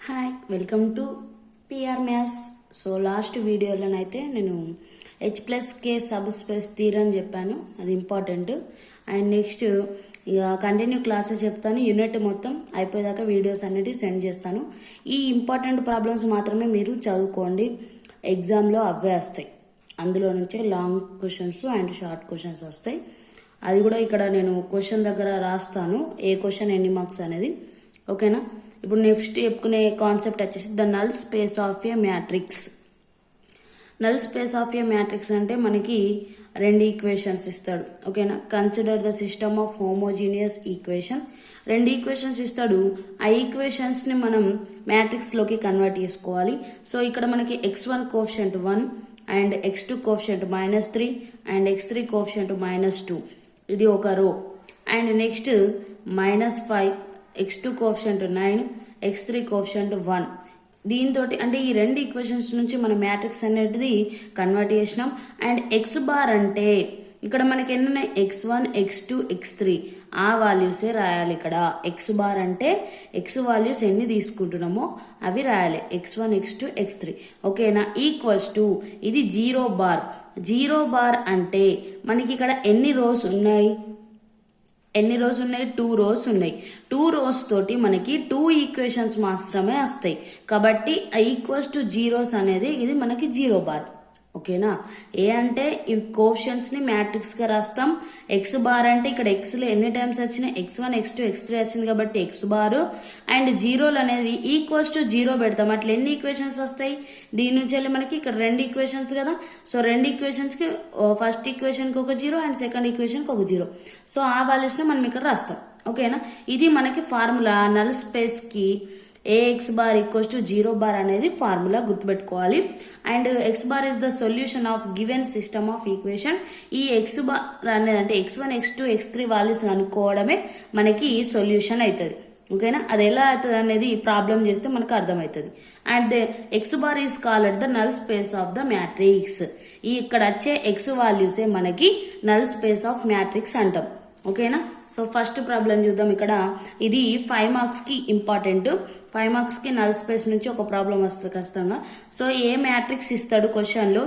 Hi welcome to PR maths. So last వీడియోలోనైతే నేను H+K sub space theorem చెప్పాను, అది ఇంపార్టెంట్. అండ్ నెక్స్ట్ ఇక కంటిన్యూ క్లాసెస్ చెప్తాను. యూనిట్ మొత్తం అయిపోయేదాకా వీడియోస్ అన్నిటి సెండ్ చేస్తాను. ఈ ఇంపార్టెంట్ ప్రాబ్లమ్స్ మాత్రమే మీరు చదువుకోండి, ఎగ్జామ్లో అవే వస్తాయి. అందులో నుంచి long questions and short questions వస్తాయి. అది కూడా ఇక్కడ నేను క్వశ్చన్ దగ్గర రాస్తాను, ఏ క్వశ్చన్ ఎన్ని మార్క్స్ అనేది. ఓకేనా? ఇప్పుడు నెక్స్ట్ చెప్పుకునే కాన్సెప్ట్ వచ్చేసి the null space of A matrix. Null space of A matrix అంటే మనకి రెండు ఈక్వేషన్స్ ఇస్తాడు. ఓకేనా? Consider the system of homogeneous equation. రెండు ఈక్వేషన్స్ ఇస్తాడు, ఆ ఈక్వేషన్స్ని మనం మ్యాట్రిక్స్లోకి కన్వర్ట్ చేసుకోవాలి. సో ఇక్కడ మనకి x1 coefficient 1 and x2 coefficient -3 and x3 coefficient -2, ఇది ఒక రో. And next -5, x2 coefficient 9, x3 coefficient 1. దీంతో అంటే ఈ రెండు ఈక్వేషన్స్ నుంచి మనం మ్యాట్రిక్స్ అనేది కన్వర్ట్ చేసినాం. అండ్ ఎక్స్ బార్ అంటే ఇక్కడ మనకి ఎన్ని ఉన్నాయి, x1, x2, x3, ఆ వాల్యూసే రాయాలి. ఇక్కడ ఎక్స్ బార్ అంటే ఎక్స్ వాల్యూస్ ఎన్ని తీసుకుంటున్నామో అవి రాయాలి, x1, x2, x3. ఓకేనా? ఈక్వల్స్ టు ఇది 0 బార్. 0 బార్ అంటే మనకి ఇక్కడ ఎన్ని రోస్ ఉన్నాయి, 2 రోస్ ఉన్నాయి. 2 రోస్ తోటి మనకి 2 ఈక్వేషన్స్ మాత్రమే వస్తాయి. కాబట్టి ఈక్వల్స్ టు జీరోస్ అనేది ఇది మనకి 0 బార్. ఓకేనా? ఏ అంటే ఈ కోఎఫిషియంట్స్ ని మ్యాట్రిక్స్ గా రాస్తాం. ఎక్స్ బార్ అంటే ఇక్కడ ఎక్స్ లో ఎన్ని టైమ్స్ వచ్చినాయి, x1, x2, x3 వచ్చింది కాబట్టి ఎక్స్ బార్. అండ్ జీరోలు అనేది ఈక్వల్స్ టు 0 పెడతాం. అట్లా ఎన్ని ఈక్వేషన్స్ వస్తాయి, దీని నుంచి వెళ్ళి మనకి ఇక్కడ రెండు ఈక్వేషన్స్ కదా. సో రెండు ఈక్వేషన్స్ కి ఫస్ట్ ఈక్వేషన్ కి ఒక 0 అండ్ సెకండ్ ఈక్వేషన్ కి ఒక 0. సో ఆ వాల్యూస్ ని మనం ఇక్కడ రాస్తాం. ఓకేనా? ఇది మనకి ఫార్ములా. నల్ స్పేస్ కి ax bar equals to 0 bar అనేది ఫార్ములా, గుర్తుపెట్టుకోవాలి. And x bar is the solution of given system of equation. ఈ x bar అనేది అంటే x1, x2, x3 వాల్యూస్ అనుకోవడమే మనకి సొల్యూషన్ అవుతుంది. ఓకేనా? అది ఎలా అవుతుంది అనేది ప్రాబ్లం చేస్తే మనకు అర్థమవుతుంది. And X bar is called the null space of the matrix. ఈ ఇక్కడ వచ్చే ఎక్స్ వాల్యూసే మనకి నల్ స్పేస్ ఆఫ్ మ్యాట్రిక్స్ అంటాం. ఓకేనా? సో ఫస్ట్ ప్రాబ్లం చూద్దాం. ఇక్కడ ఇది 5 మార్క్స్ కి ఇంపార్టెంట్. 5 మార్క్స్ కి నల్ స్పేస్ నుంచి ఒక ప్రాబ్లం వస్తుంది ఖచ్చితంగా. సో ఏ మ్యాట్రిక్స్ ఇస్తాడు క్వశ్చన్ లో,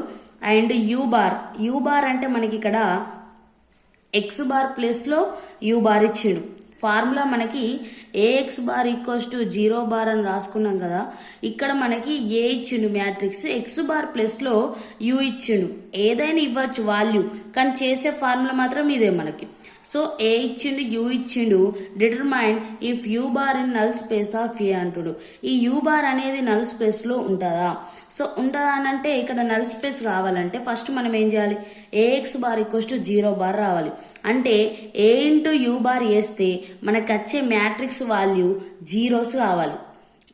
అండ్ యూ బార్ అంటే మనకి ఇక్కడ ఎక్స్ బార్ ప్లేస్ లో యూ బార్ ఇచ్చిండు. ఫార్ములా మనకి AX bar equals to 0 bar అని రాసుకున్నాం కదా. ఇక్కడ మనకి ఏ ఇచ్చిండు మ్యాట్రిక్స్, ఎక్స్ బార్ ప్లేస్ లో యూ ఇచ్చిండు. ఏదైనా ఇవ్వచ్చు వాల్యూ, కానీ చేసే ఫార్ములా మాత్రం ఇదే మనకి. సో ఏ ఇచ్చిండు, యూ ఇచ్చిండు. Determine if u bar in null space of A అంటుడు. ఈ యూ బార్ అనేది నల్ స్పేస్ లో ఉంటుందా? సో ఉంటుందా అని అంటే ఇక్కడ నల్ స్పేస్ కావాలంటే ఫస్ట్ మనం ఏం చేయాలి, AX bar equals to 0 bar రావాలి. అంటే ఏ ఇంటూ యూ బార్ వేస్తే మనకు వచ్చే మ్యాట్రిక్స్ వాల్యూ జీరోస్ కావాలి.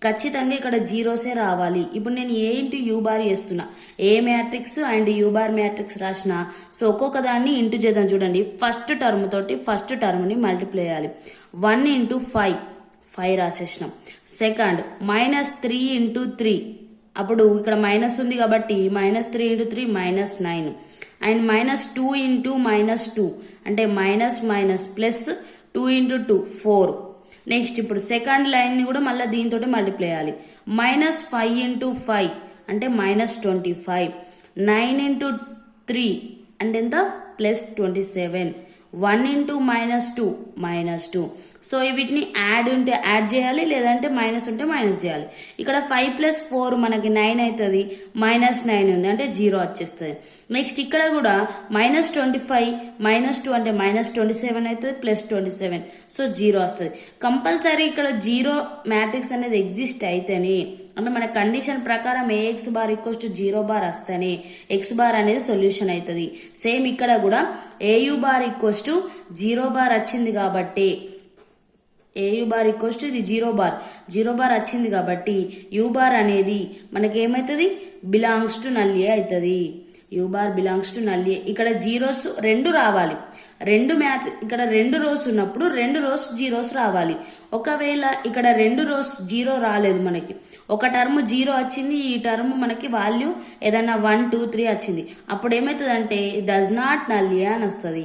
ఖచ్చితంగా ఇక్కడ జీరోసే రావాలి. ఇప్పుడు నేను ఏ ఇంటూ యూ బార్ చేస్తున్నా, A matrix and you bar matrix రాసిన. సో ఒక్కొక్క దాన్ని ఇంటూ చేద్దాం. చూడండి, ఫస్ట్ టర్మ్ తోటి ఫస్ట్ టర్మ్ని మల్టిప్లై చేయాలి. 1 ఇంటూ 5 రాసేసినాం. సెకండ్ -3 ఇంటూ 3, అప్పుడు ఇక్కడ మైనస్ ఉంది కాబట్టి -3 ఇంటూ 3 -9. అండ్ -2 ఇంటూ -2 అంటే మైనస్ ప్లస్ 2 ఇంటూ 2 4. నెక్స్ట్ ఇప్పుడు సెకండ్ లైన్ ని కూడా మళ్ళీ దీంతో మల్టిప్లై చేయాలి. -5 ఇంటూ 5 అంటే -25. 9 ఇంటూ 3 అంటే ఎంత, +27. 1 ఇంటూ -2 -2. సో వీటిని యాడ్ ఉంటే యాడ్ చేయాలి, లేదంటే మైనస్ ఉంటే మైనస్ చేయాలి. ఇక్కడ 5 + 4 మనకి 9 అవుతుంది. -9 ఉంది అంటే 0 వచ్చేస్తుంది. నెక్స్ట్ ఇక్కడ కూడా -25 -2 అంటే -27 అవుతుంది, +27. సో 0 వస్తుంది. కంపల్సరీ ఇక్కడ 0 మ్యాట్రిక్స్ అనేది ఎగ్జిస్ట్ అయితేనే, అంటే మన కండిషన్ ప్రకారం AX bar equals to 0 bar వస్తేనే ఎక్స్ బార్ అనేది సొల్యూషన్ అవుతుంది. సేమ్ ఇక్కడ కూడా AU bar equals to 0 bar వచ్చింది కాబట్టి, ఏయు బార్ ఈక్వల్స్ టు ఇది 0 బార్ వచ్చింది కాబట్టి యూ బార్ అనేది మనకి ఏమవుతుంది, బిలాంగ్స్ టు నల్ ఏ అవుతుంది. U bar belongs to null A. ఇక్కడ జీరోస్ 2 రావాలి. ఇక్కడ 2 రోస్ ఉన్నప్పుడు 2 రోస్ జీరోస్ రావాలి. ఒకవేళ ఇక్కడ 2 రోస్ 0 రాలేదు, మనకి ఒక టర్మ్ 0 వచ్చింది, ఈ టర్మ్ మనకి వాల్యూ ఏదైనా 1, 2, 3 వచ్చింది, అప్పుడు ఏమవుతుంది అంటే డస్ నాట్ నల్ ఏ అని వస్తుంది.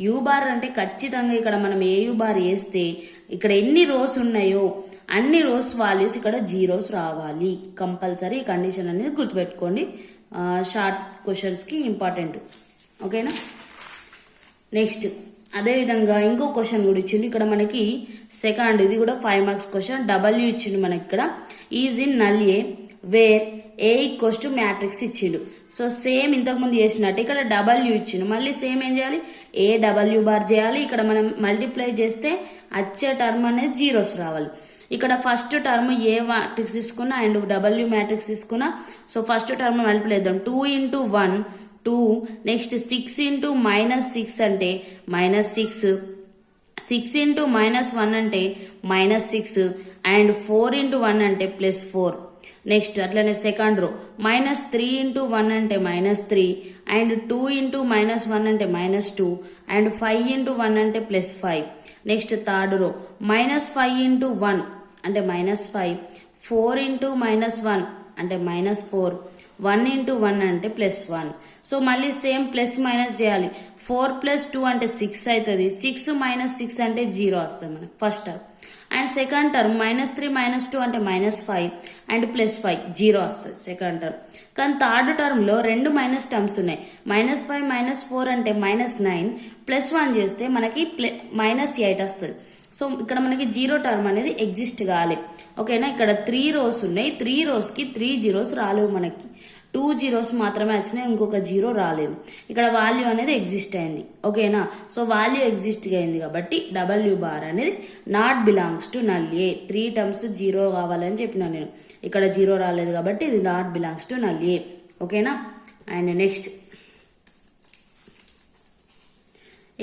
యూ బార్ అంటే ఖచ్చితంగా ఇక్కడ మనం ఏ యూ బార్ వేస్తే ఇక్కడ ఎన్ని రోస్ ఉన్నాయో అన్ని రోస్ వాల్యూస్ ఇక్కడ జీరోస్ రావాలి కంపల్సరీ. ఈ కండిషన్ అనేది గుర్తుపెట్టుకోండి, షార్ట్ క్వశ్చన్స్కి ఇంపార్టెంట్. ఓకేనా. నెక్స్ట్ అదేవిధంగా ఇంకో క్వశ్చన్ కూడా ఇచ్చిండు ఇక్కడ మనకి సెకండ్, ఇది కూడా 5 మార్క్స్ క్వశ్చన్. డబ్ల్యూ ఇచ్చిండు మనకి ఇక్కడ, is in null A where A equals to matrix ఇచ్చిండు. సో సేమ్ ఇంతకుముందు చేసినట్టు ఇక్కడ డబ్ల్యూ ఇచ్చిండు, మళ్ళీ సేమ్ ఏం చేయాలి, ఏ డబ్ల్యూ బార్ చేయాలి. ఇక్కడ మనం మల్టిప్లై చేస్తే వచ్చే టర్మ్ అనేది జీరోస్ రావాలి. ఇక్కడ ఫస్ట్ టర్మ్ ఏ మ్యాట్రిక్స్ తీసుకున్నా అండ్ డబ్ల్యూ మ్యాట్రిక్స్ తీసుకున్నా. సో ఫస్ట్ టర్మ్ మల్టిప్లై చేద్దాం. 2 into 1 2, నెక్స్ట్ 6 into -6 అంటే -6, 6 into -1 అంటే -6 అండ్ 4 into 1 అంటే +4. నెక్స్ట్ అట్లనే సెకండ్ రో -3 into 1 అంటే -3 అండ్ 2 into -1 అంటే -2 అండ్ 5 into 1 అంటే +5. నెక్స్ట్ థర్డ్ రో -5 into 1 అంటే -5, 4 into -1 అంటే -4, 1 into 1 అంటే +1. సో మళ్ళీ సేమ్ ప్లస్ మైనస్ చేయాలి. 4 + 2 అంటే 6 అవుతుంది. 6 - 6 అంటే 0 వస్తుంది మనకి first term. And second term -3 - 2 అంటే -5 అండ్ +5 0 వస్తుంది సెకండ్ టర్మ్. కానీ థర్డ్ టర్మ్లో 2 మైనస్ టర్మ్స్ ఉన్నాయి. -5 - 4 అంటే -9, +1 చేస్తే మనకి -8 వస్తుంది. సో ఇక్కడ మనకి 0 టర్మ్ అనేది ఎగ్జిస్ట్ కావాలి. ఓకేనా. ఇక్కడ 3 రోస్ ఉన్నాయి, 3 రోస్కి 3 జీరోస్ రాలేవు, మనకి 2 జీరోస్ మాత్రమే వచ్చినాయి, ఇంకొక 0 రాలేదు. ఇక్కడ వాల్యూ అనేది ఎగ్జిస్ట్ అయింది. ఓకేనా. సో వాల్యూ ఎగ్జిస్ట్ అయింది కాబట్టి డబ్ల్యూ బార్ అనేది not belongs to null A. 3 terms 0 కావాలని చెప్పినా నేను, ఇక్కడ 0 రాలేదు కాబట్టి ఇది నాట్ బిలాంగ్స్ టు నల్ ఏ. ఓకేనా. అండ్ నెక్స్ట్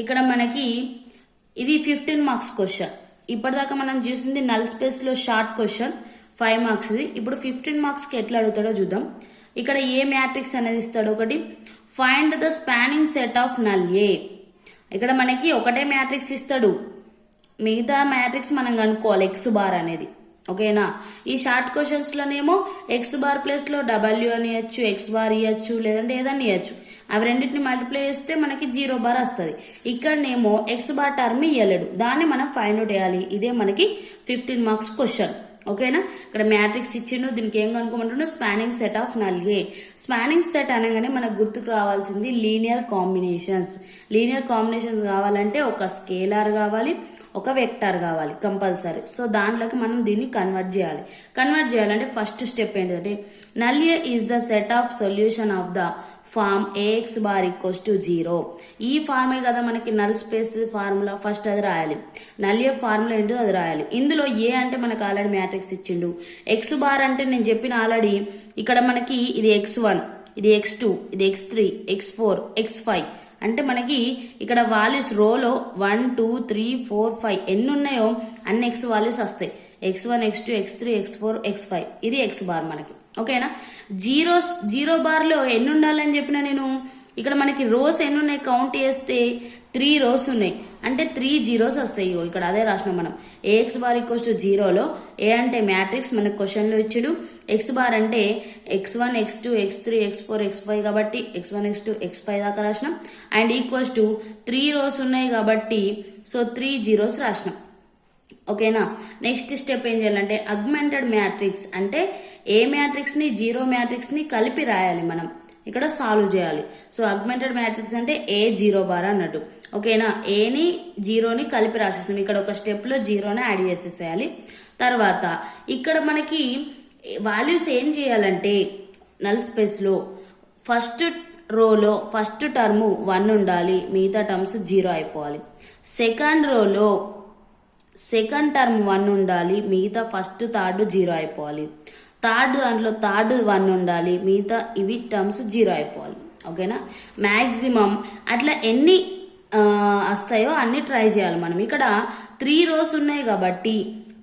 ఇక్కడ మనకి ఇది 15 మార్క్స్ క్వశ్చన్. ఇప్పటిదాకా మనం చూసింది నల్ స్పేస్లో షార్ట్ క్వశ్చన్ 5 మార్క్స్ది. ఇప్పుడు 15 మార్క్స్కి ఎట్లా అడుగుతాడో చూద్దాం. ఇక్కడ ఏ మ్యాట్రిక్స్ అనేది ఇస్తాడు. ఒకటి, find the spanning set of null A. ఇక్కడ మనకి ఒకటే మ్యాట్రిక్స్ ఇస్తాడు, మిగతా మ్యాట్రిక్స్ మనం కనుక్కోవాలి ఎక్స్ బార్ అనేది. ఓకేనా. ఈ షార్ట్ క్వశ్చన్స్లోనేమో ఎక్స్ బార్ ప్లేస్లో డబ్ల్యూ అని ఇవ్వచ్చు, ఎక్స్ బార్ ఇవ్వచ్చు, లేదంటే ఏదన్నా ఇవ్వచ్చు. అవి రెండింటిని మల్టిప్లై చేస్తే మనకి 0 బార్ వస్తుంది. ఇక్కడనేమో ఎక్స్ బార్ టర్మ్ ఇవ్వలేడు, దాన్ని మనం ఫైండ్ అవుట్ చేయాలి. ఇదే మనకి 15 మార్క్స్ క్వశ్చన్. ఓకేనా. ఇక్కడ మ్యాట్రిక్స్ ఇచ్చిండు, దీనికి ఏం కనుక్కోమంటుండో spanning set of null A. Spanning set అనగానే మనకు గుర్తుకు రావాల్సింది లీనియర్ కాంబినేషన్స్. లీనియర్ కాంబినేషన్స్ కావాలంటే ఒక స్కేలార్ కావాలి, ఒక వెక్టార్ కావాలి కంపల్సరీ. సో దాంట్లోకి మనం దీన్ని కన్వర్ట్ చేయాలి. కన్వర్ట్ చేయాలంటే ఫస్ట్ స్టెప్ ఏంటంటే null A is the set of solution of the form AX bar equals to 0. ఈ ఫార్మే కదా మనకి నల్ స్పేస్ ఫార్ములా. ఫస్ట్ అది రాయాలి. నల్ ఏ ఫార్ములా ఏంటో అది రాయాలి. ఇందులో ఏ అంటే మనకు ఆల్రెడీ మ్యాట్రిక్స్ ఇచ్చిండు. ఎక్స్ బార్ అంటే నేను చెప్పిన ఆల్రెడీ ఇక్కడ మనకి ఇది x1, ఇది x2, ఇది x3, x4, x5 అంటే మనకి ఇక్కడ వాల్యూస్ రోలో 1 2 3 4 5 ఎన్ని ఉన్నాయో అన్ని ఎక్స్ వాల్యూస్ వస్తాయి. x1, x2, x3, x4, x5 ఇది ఎక్స్ బార్ మనకి. ఓకేనా. 0 బార్లో ఎన్ని ఉండాలని చెప్పిన నేను, ఇక్కడ మనకి రోస్ ఎన్ని ఉన్నాయి కౌంట్ చేస్తే 3 రోస్ ఉన్నాయి, అంటే 3 జీరోస్ వస్తాయి. ఇక్కడ అదే రాసినాం మనం. ఏఎక్స్ బార్ ఈక్వల్స్ టు 0లో ఏ అంటే మ్యాట్రిక్స్ మనకు క్వశ్చన్లో ఇచ్చాడు, ఎక్స్ బార్ అంటే x1, x2, x3, x4, x5 కాబట్టి x1, x2, x5 దాకా రాసినాం. అండ్ ఈక్వల్స్ టు 3 రోస్ ఉన్నాయి కాబట్టి సో 3 జీరోస్ రాసినాం. ఓకేనా. నెక్స్ట్ స్టెప్ ఏం చేయాలంటే అగ్మెంటెడ్ మ్యాట్రిక్స్ అంటే ఏ మ్యాట్రిక్స్ని 0 మ్యాట్రిక్స్ని కలిపి రాయాలి మనం, ఇక్కడ సాల్వ్ చేయాలి. సో అగ్మెంటెడ్ మ్యాట్రిక్స్ అంటే ఏ 0 బార్ అన్నట్టు. ఓకేనా. ఏని 0ని కలిపి రాసేస్తాం. ఇక్కడ ఒక స్టెప్లో 0ని యాడ్ చేసేసేయాలి. తర్వాత ఇక్కడ మనకి వాల్యూస్ ఏం చేయాలంటే నల్ స్పేస్లో ఫస్ట్ రోలో ఫస్ట్ టర్మ్ 1 ఉండాలి, మిగతా టర్మ్స్ 0 అయిపోవాలి. సెకండ్ రోలో సెకండ్ టర్మ్ 1 ఉండాలి, మిగతా ఫస్ట్ థర్డ్ 0 అయిపోవాలి. థర్డ్ దాంట్లో థర్డ్ 1 ఉండాలి, మిగతా ఇవి టర్మ్స్ 0 అయిపోవాలి. ఓకేనా. మ్యాక్సిమం అట్లా ఎన్ని వస్తాయో అన్ని ట్రై చేయాలి మనం. ఇక్కడ 3 రోస్ ఉన్నాయి కాబట్టి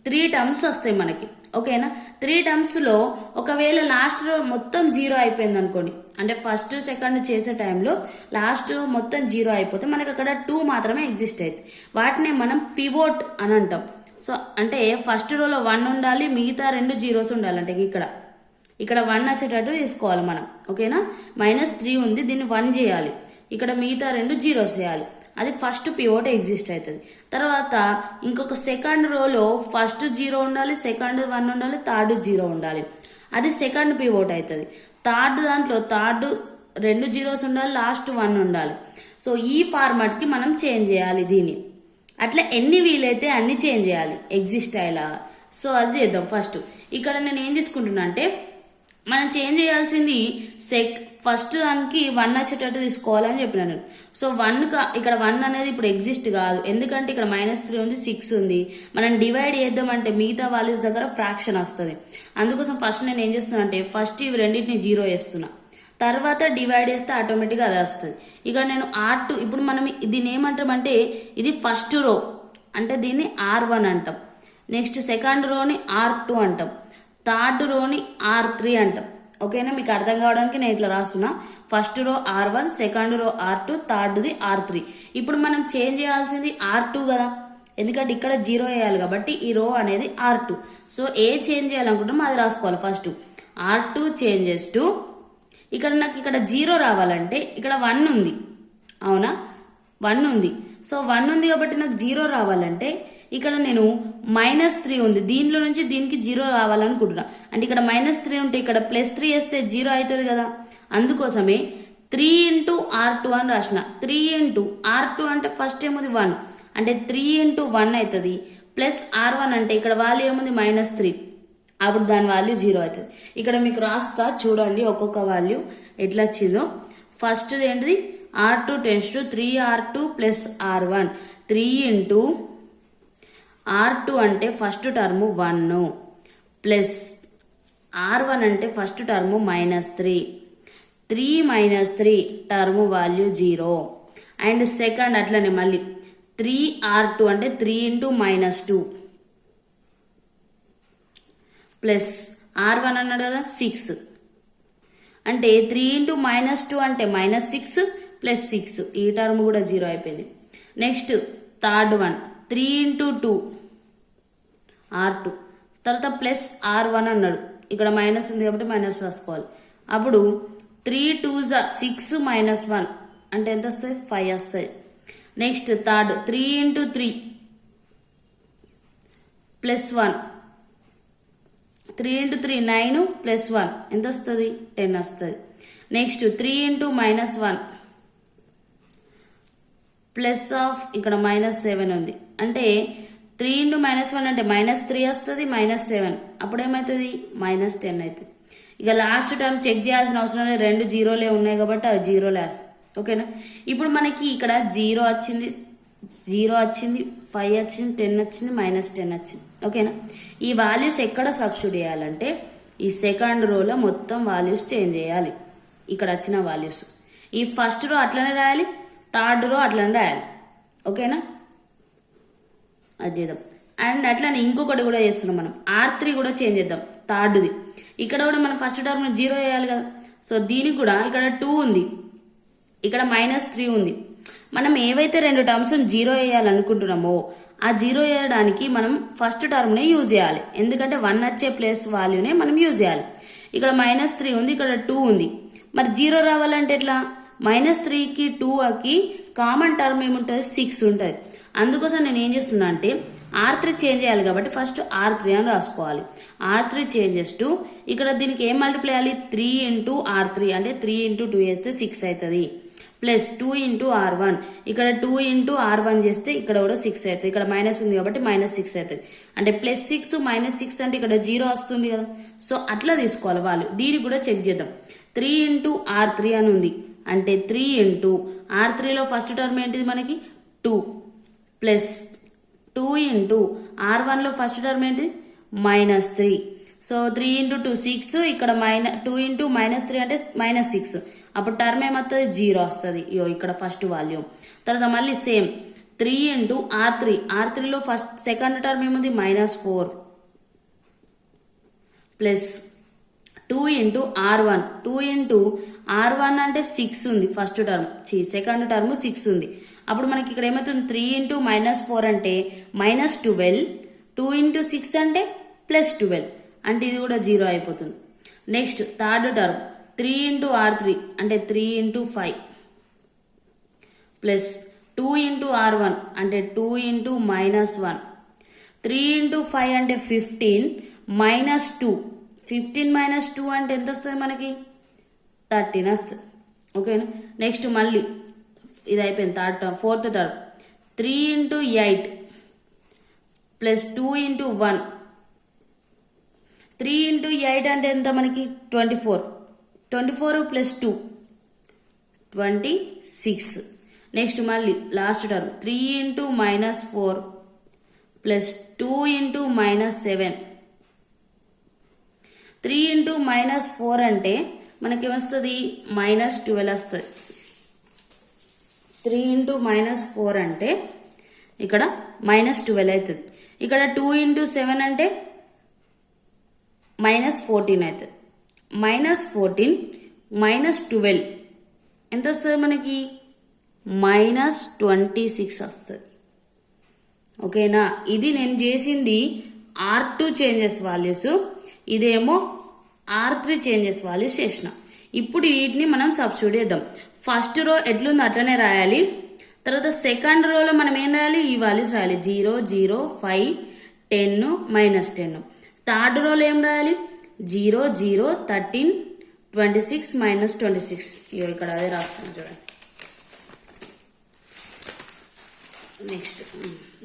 3 టర్మ్స్ వస్తాయి మనకి. ఓకేనా. 3 టర్మ్స్లో ఒకవేళ లాస్ట్ రో మొత్తం 0 అయిపోయింది అనుకోండి, అంటే ఫస్ట్ సెకండ్ చేసే టైంలో లాస్ట్ మొత్తం 0 అయిపోతే మనకి అక్కడ 2 మాత్రమే ఎగ్జిస్ట్ అవుతుంది. వాటిని మనం పివోట్ అని అంటాం. సో అంటే ఫస్ట్ రోలో 1 ఉండాలి, మిగతా 2 జీరోస్ ఉండాలి. అంటే ఇక్కడ 1 వచ్చేటట్టు తీసుకోవాలి మనం. ఓకేనా. -3 ఉంది, దీన్ని 1 చేయాలి, ఇక్కడ మిగతా 2 జీరోస్ చేయాలి. అది ఫస్ట్ పివోట్ ఎగ్జిస్ట్ అవుతుంది. తర్వాత ఇంకొక సెకండ్ రోలో ఫస్ట్ 0 ఉండాలి, సెకండ్ 1 ఉండాలి, థర్డ్ 0 ఉండాలి. అది సెకండ్ పివోట్ అవుతుంది. థర్డ్ దాంట్లో థర్డ్ 2 జీరోస్ ఉండాలి, లాస్ట్ 1 ఉండాలి. సో ఈ ఫార్మాట్కి మనం చేంజ్ చేయాలి దీన్ని. అట్లా ఎన్ని వీలైతే అన్ని చేంజ్ చేయాలి ఎగ్జిస్ట్ అయ్యేలాగా. సో అది చేద్దాం. ఫస్ట్ ఇక్కడ నేను ఏం తీసుకుంటున్నా అంటే మనం చేంజ్ చేయాల్సింది ఫస్ట్ దానికి 1 వచ్చేటట్టు తీసుకోవాలని చెప్పినాను. సో 1 ఇక్కడ 1 అనేది ఇప్పుడు ఎగ్జిస్ట్ కాదు, ఎందుకంటే ఇక్కడ -3 ఉంది, 6 ఉంది. మనం డివైడ్ చేద్దామంటే మిగతా వాల్యూస్ దగ్గర ఫ్రాక్షన్ వస్తుంది. అందుకోసం ఫస్ట్ నేను ఏం చేస్తున్నా అంటే ఫస్ట్ ఇవి రెండింటిని 0 చేస్తున్నా, తర్వాత డివైడ్ చేస్తే ఆటోమేటిక్గా అది వస్తుంది. ఇక నేను R2 ఇప్పుడు మనం దీన్ని ఏమంటామంటే ఇది ఫస్ట్ రో అంటే దీన్ని R1 అంటాం, నెక్స్ట్ సెకండ్ రోని R2 అంటాం, థర్డ్ రోని R3 అంటాం. ఓకేనా, మీకు అర్థం కావడానికి నేను ఇట్లా రాస్తున్నా. First row R1, second row R2, థర్డ్ది R3. ఇప్పుడు మనం చేంజ్ చేయాల్సింది R2 కదా, ఎందుకంటే ఇక్కడ 0 వేయాలి కాబట్టి ఈ రో అనేది R2. సో ఏ చేంజ్ చేయాలనుకుంటామో అది రాసుకోవాలి. ఫస్ట్ R2 చేంజెస్ టు ఇక్కడ నాకు ఇక్కడ 0 రావాలంటే ఇక్కడ 1 ఉంది, అవునా, 1 ఉంది. సో 1 ఉంది కాబట్టి నాకు 0 రావాలంటే ఇక్కడ నేను -3 ఉంది, దీనిలో నుంచి దీనికి 0 రావాలనుకుంటున్నా. అంటే ఇక్కడ -3 ఉంటే ఇక్కడ +3 వేస్తే 0 అవుతుంది కదా. అందుకోసమే 3 × R2 అని రాసిన. 3 × R2 అంటే ఫస్ట్ ఏముంది 1, అంటే 3 × 1 అవుతుంది, ప్లస్ R1 అంటే ఇక్కడ వాల్యూ ఏముంది -3, అప్పుడు దాని వాల్యూ 0 అవుతుంది. ఇక్కడ మీకు రాస్తా చూడండి ఒక్కొక్క వాల్యూ ఎట్లా వచ్చిందో. ఫస్ట్ ఏంటిది R2 → 3R2 + R1. 3 × R2 అంటే ఫస్ట్ టర్మ్ 1 ప్లస్ R1 అంటే first term -3. 3 - 3 term value 0. And second అట్లనే మళ్ళీ 3R2 అంటే 3 × -2 ప్లస్ R1 అన్నాడు కదా 6, అంటే 3 × -2 అంటే -6 ప్లస్ 6, ఈ టర్మ్ కూడా 0 అయిపోయింది. నెక్స్ట్ థర్డ్ వన్ 3 × 2 R2, తర్వాత ప్లస్ R1 అన్నాడు, ఇక్కడ మైనస్ ఉంది కాబట్టి మైనస్ రాసుకోవాలి. అప్పుడు 3 × 2 = 6 - 1 అంటే ఎంత వస్తుంది 5 వస్తుంది. నెక్స్ట్ థర్డ్ 3 × 3 + 1, 3 × 3 9 + 1 ఎంత వస్తుంది 10 వస్తుంది. నెక్స్ట్ 3 × -1 ప్లస్ ఆఫ్ ఇక్కడ -7 ఉంది, అంటే 3 × -1 అంటే -3 వస్తుంది -7, అప్పుడు ఏమవుతుంది -10 అవుతుంది. ఇక లాస్ట్ టర్మ్ చెక్ చేయాల్సిన అవసరం లేదు, 2 జీరోలే ఉన్నాయి కాబట్టి అది 0లే వస్తుంది. ఓకేనా, ఇప్పుడు మనకి ఇక్కడ 0 వచ్చింది, 0 వచ్చింది, 5 వచ్చింది, 10 వచ్చింది, -10 వచ్చింది. ఓకేనా, ఈ వాల్యూస్ ఎక్కడ సబ్స్టిట్యూట్ చేయాలంటే ఈ సెకండ్ రోలో మొత్తం వాల్యూస్ చేంజ్ చేయాలి. ఇక్కడ వచ్చిన వాల్యూస్ ఈ ఫస్ట్ రో అట్లనే రాయాలి, థర్డ్ రో అట్లనే రాయాలి. ఓకేనా, అది చేద్దాం. అండ్ అట్లనే ఇంకొకటి కూడా చేస్తున్నాం మనం, R3 కూడా చేంజ్ చేద్దాం థర్డ్ది. ఇక్కడ కూడా మనం ఫస్ట్ టర్మ్ 0 వేయాలి కదా. సో దీనికి కూడా ఇక్కడ 2 ఉంది, ఇక్కడ -3 ఉంది. మనం ఏవైతే 2 టర్మ్స్ 0 వేయాలనుకుంటున్నామో ఆ 0 వేయడానికి మనం ఫస్ట్ టర్మ్నే యూజ్ చేయాలి, ఎందుకంటే 1 వచ్చే ప్లేస్ వాల్యూనే మనం యూజ్ చేయాలి. ఇక్కడ -3 ఉంది, ఇక్కడ 2 ఉంది, మరి 0 రావాలంటే ఎట్లా, -3కి 2కి కామన్ టర్మ్ ఏముంటుంది 6 ఉంటుంది. అందుకోసం నేను ఏం చేస్తున్నా అంటే R3 చేంజ్ చేయాలి కాబట్టి ఫస్ట్ R3 అని రాసుకోవాలి. R3 చేంజెస్ టు ఇక్కడ దీనికి ఏం మల్టిప్లై చేయాలి 3 × R3 అంటే 3 × 2 వేస్తే 6 అవుతుంది, ప్లస్ 2 × R1 ఇక్కడ 2 × R1 చేస్తే ఇక్కడ కూడా 6 అవుతుంది, ఇక్కడ మైనస్ ఉంది కాబట్టి -6 అవుతుంది, అంటే +6 -6 అంటే ఇక్కడ 0 వస్తుంది కదా. సో అట్లా తీసుకోవాలి వాళ్ళు. దీనికి కూడా చెక్ చేద్దాం. 3 × R3 అని ఉంది, అంటే 3 × R3లో ఫస్ట్ టర్మ్ ఏంటిది మనకి 2, ప్లస్ 2 × R1లో ఫస్ట్ టర్మ్ ఏంటిది -3. సో 3 × 2 6, ఇక్కడ 2 × -3 అంటే -6, అప్పుడు టర్మ్ ఏమవుతుంది 0 వస్తుంది. ఇక్కడ ఫస్ట్ వాల్యూమ్. తర్వాత మళ్ళీ సేమ్ 3 × R3, R3లో ఫస్ట్ సెకండ్ టర్మ్ ఏముంది -4, ప్లస్ 2 × R1, 2 × R1 అంటే 6 ఉంది ఫస్ట్ టర్మ్, సెకండ్ టర్మ్ 6 ఉంది. అప్పుడు మనకి ఇక్కడ ఏమవుతుంది 3 × -4 అంటే -12, 2 × 6 అంటే +12, అంటే ఇది కూడా 0 అయిపోతుంది. నెక్స్ట్ థర్డ్ టర్మ్ 3 × R3 అంటే 3 × 5, ప్లస్ 2 ఇంటూ R1 అంటే 2 ఇంటూ -1, 3 ఇంటూ 5 అంటే 15 మైనస్ 2, 15 మైనస్ 2 అంటే ఎంత వస్తుంది మనకి 13 వస్తుంది. ఓకేనా. నెక్స్ట్ మళ్ళీ ఇది అయిపోయింది third term. Fourth term 3 into 8 plus 2 into 1, 3 into 8 అంటే ఎంత మనకి 24, 24 ప్లస్ 2 26. నెక్స్ట్ మళ్ళీ last term 3 into -4 plus 2 into -7, 3 into -4 అంటే మనకి ఏమొస్తుంది -12 వస్తుంది. 3 ఇంటూ -4 అంటే ఇక్కడ -12 అవుతుంది. ఇక్కడ 2 ఇంటూ 7 అంటే -14 అవుతుంది. -14 -12 ఎంత వస్తుంది మనకి -26 వస్తుంది. ఓకేనా. ఇది నేను చేసింది R2 చేంజెస్ వాల్యూస్, ఇదేమో R3 చేంజెస్ వాల్యూస్ చేసిన. ఇప్పుడు వీటిని మనం సబ్స్టిట్యూట్ చేద్దాం. ఫస్ట్ రో ఎట్లుంది అట్లనే రాయాలి. తర్వాత సెకండ్ రోలో మనం ఏం రాయాలి, ఈ వాల్యూస్ రాయాలి 0 0 5 10 -10. థర్డ్ రోలో ఏం రాయాలి 0 0 13 26 -26. ఇగో ఇక్కడ అదే రాస్తాను చూడండి.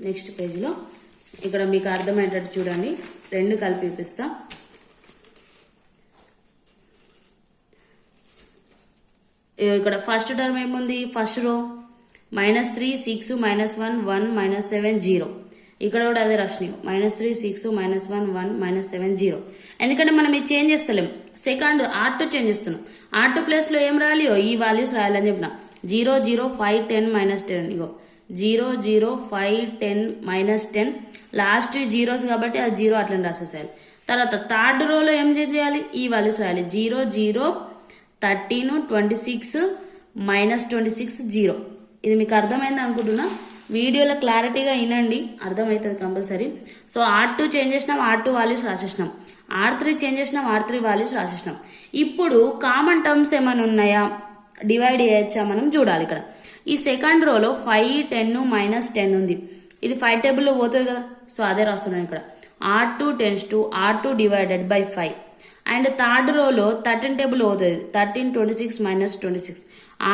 నెక్స్ట్ పేజీలో ఇక్కడ మీకు అర్థమయ్యేటట్టు చూడండి, రెండు కలిపి చూపిస్తా. ఇక్కడ ఫస్ట్ టర్మ్ ఏముంది, ఫస్ట్ రో -3 6 -1 1 -7 0. ఇక్కడ కూడా అదే రాసినాయి -3 6 -1 1 -7 0. ఎందుకంటే మనం ఇది చేంజ్ చేస్తలేం, సెకండ్ R2 చేంజ్ చేస్తున్నాం. R2 ప్లేస్లో ఏం రాయాలి, ఈ వాల్యూస్ రాయాలని చెప్పిన 0 0 5 10 -10. ఇగో 0 0 5 10 -10, లాస్ట్ జీరోస్ కాబట్టి అది 0 అట్లని రాసేసేయాలి. తర్వాత థర్డ్ రోలో ఏం చేయాలి, ఈ వాల్యూస్ రాయాలి 0 0 13 26 -26 0. ఇది మీకు అర్థమైంది అనుకుంటున్నా. వీడియోలో క్లారిటీగా వినండి, అర్థమవుతుంది కంపల్సరీ. సో R2 చేంజ్ చేసినాం, R2 వాల్యూస్ రాసేసినాం. R3 చేంజ్ చేసినాం, R3 వాల్యూస్ రాసేసినాం. ఇప్పుడు కామన్ టర్మ్స్ ఏమైనా ఉన్నాయా, డివైడ్ చేయొచ్చా మనం చూడాలి. ఇక్కడ ఈ సెకండ్ రోలో 5 10 -10 ఉంది, ఇది 5 టేబుల్లో పోతుంది కదా, సో అదే రాస్తున్నాను ఇక్కడ. R2 tends to R2 divided by 5. And third రోలో 13 టేబుల్ అవుతుంది, 13 26 -26.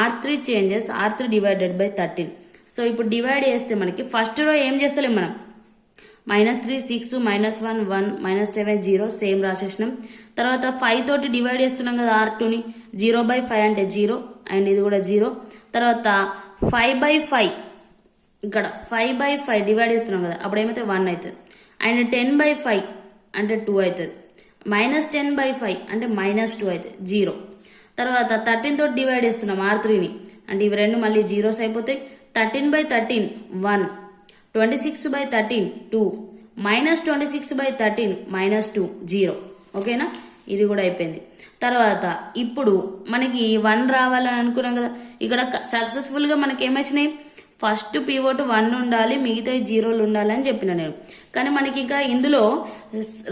R3 changes R3 divided by 13. So ఇప్పుడు డివైడ్ చేస్తే మనకి ఫస్ట్ రో ఏం చేస్తలేం మనం, -3 6 -1 1 -7 0 సేమ్ రాసేసినాం. తర్వాత 5 తోటి డివైడ్ చేస్తున్నాం కదా R2ని, 0/5 అంటే 0, అండ్ ఇది కూడా 0. తర్వాత 5/5 ఇక్కడ 5/5 డివైడ్ చేస్తున్నాం కదా, అప్పుడు ఏమైతే 1 అవుతుంది. అండ్ 10/5 అంటే 2 అవుతుంది. -10/5 అంటే -2 అవుతుంది, 0. తర్వాత 13 తోటి డివైడ్ చేస్తున్నాం R3ని, అంటే ఇవి రెండు మళ్ళీ జీరోస్ అయిపోతాయి. 13/13 1, 26/13 2, -26/13 -2 0. ఓకేనా, ఇది కూడా అయిపోయింది. తర్వాత ఇప్పుడు మనకి 1 రావాలని అనుకున్నాం కదా, ఇక్కడ సక్సెస్ఫుల్గా మనకి ఏమొచ్చినాయి, ఫస్ట్ పివోట్ 1 ఉండాలి, మిగతా 0లు ఉండాలి అని చెప్పిన నేను. కానీ మనకి ఇంకా ఇందులో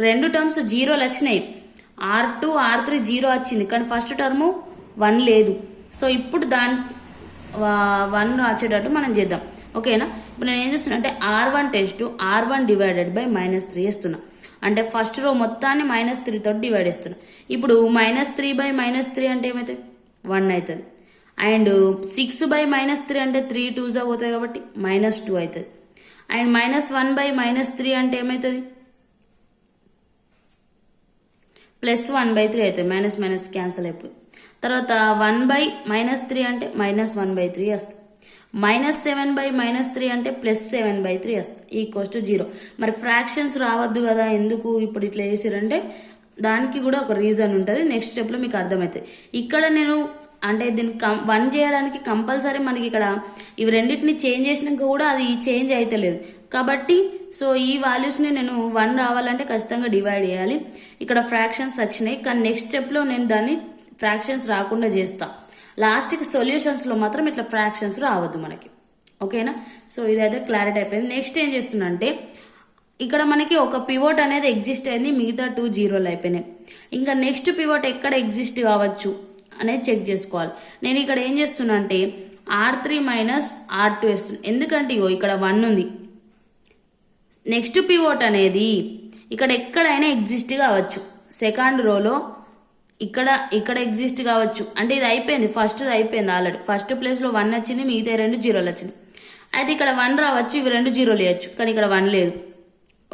రెండు టర్మ్స్ 0లు వచ్చినాయి, R2 R3 0 వచ్చింది, కానీ ఫస్ట్ టర్ము 1 లేదు. సో ఇప్పుడు దాని 1 వచ్చేటట్టు మనం చేద్దాం. ఓకేనా. ఇప్పుడు నేను ఏం చేస్తున్నా అంటే R1 tends to R1 divided by -3 వేస్తున్నా. అంటే ఫస్ట్ రో మొత్తాన్ని -3 తోటి డివైడ్ చేస్తున్నా. ఇప్పుడు -3/-3 అంటే ఏమవుతుంది 1 అవుతుంది. అండ్ 6/-3 అంటే 3 2s అవుతాయి కాబట్టి -2 అవుతుంది. అండ్ -1/-3 అంటే ఏమవుతుంది +1/3 అవుతుంది, మైనస్ క్యాన్సిల్ అయిపోయింది. తర్వాత 1/-3 అంటే -1/3 వస్తుంది. -7/-3 అంటే +7/3 వస్తుంది, ఈక్వల్స్ టు 0. మరి ఫ్రాక్షన్స్ రావద్దు కదా, ఎందుకు ఇప్పుడు ఇట్లా చేసిరంటే దానికి కూడా ఒక రీజన్ ఉంటుంది, నెక్స్ట్ స్టెప్లో మీకు అర్థమవుతుంది. ఇక్కడ నేను అంటే దీన్ని 1 చేయడానికి కంపల్సరీ మనకి ఇక్కడ ఇవి రెండింటిని చేంజ్ చేసినాక కూడా అది చేంజ్ అయితే లేదు కాబట్టి, సో ఈ వాల్యూస్ని నేను 1 రావాలంటే ఖచ్చితంగా డివైడ్ చేయాలి. ఇక్కడ ఫ్రాక్షన్స్ వచ్చినాయి, కానీ నెక్స్ట్ స్టెప్లో నేను దాన్ని ఫ్రాక్షన్స్ రాకుండా చేస్తా. లాస్ట్కి సొల్యూషన్స్లో మాత్రం ఇట్లా ఫ్రాక్షన్స్ రావద్దు మనకి. ఓకేనా. సో ఇదైతే క్లారిటీ అయిపోయింది. నెక్స్ట్ ఏం చేస్తున్నా అంటే ఇక్కడ మనకి ఒక పివోట్ అనేది ఎగ్జిస్ట్ అయింది, మిగతా 2 0లు అయిపోయినాయి. ఇంకా నెక్స్ట్ పివోట్ ఎక్కడ ఎగ్జిస్ట్ కావచ్చు అనేది చెక్ చేసుకోవాలి. నేను ఇక్కడ ఏం చేస్తున్నా అంటే R3 మైనస్ R2 వేస్తుంది. ఎందుకంటే ఇగో ఇక్కడ 1 ఉంది. నెక్స్ట్ పివోట్ అనేది ఇక్కడ ఎక్కడైనా ఎగ్జిస్ట్ కావచ్చు. సెకండ్ రోలో ఇక్కడ ఎగ్జిస్ట్ కావచ్చు. అంటే ఇది అయిపోయింది, ఫస్ట్ అయిపోయింది ఆల్రెడీ. ఫస్ట్ ప్లేస్లో 1 వచ్చింది, మిగతా 2 జీరోలు వచ్చినాయి. అయితే ఇక్కడ 1 రావచ్చు, ఇవి 2 జీరోలు వేయచ్చు, కానీ ఇక్కడ 1 లేదు.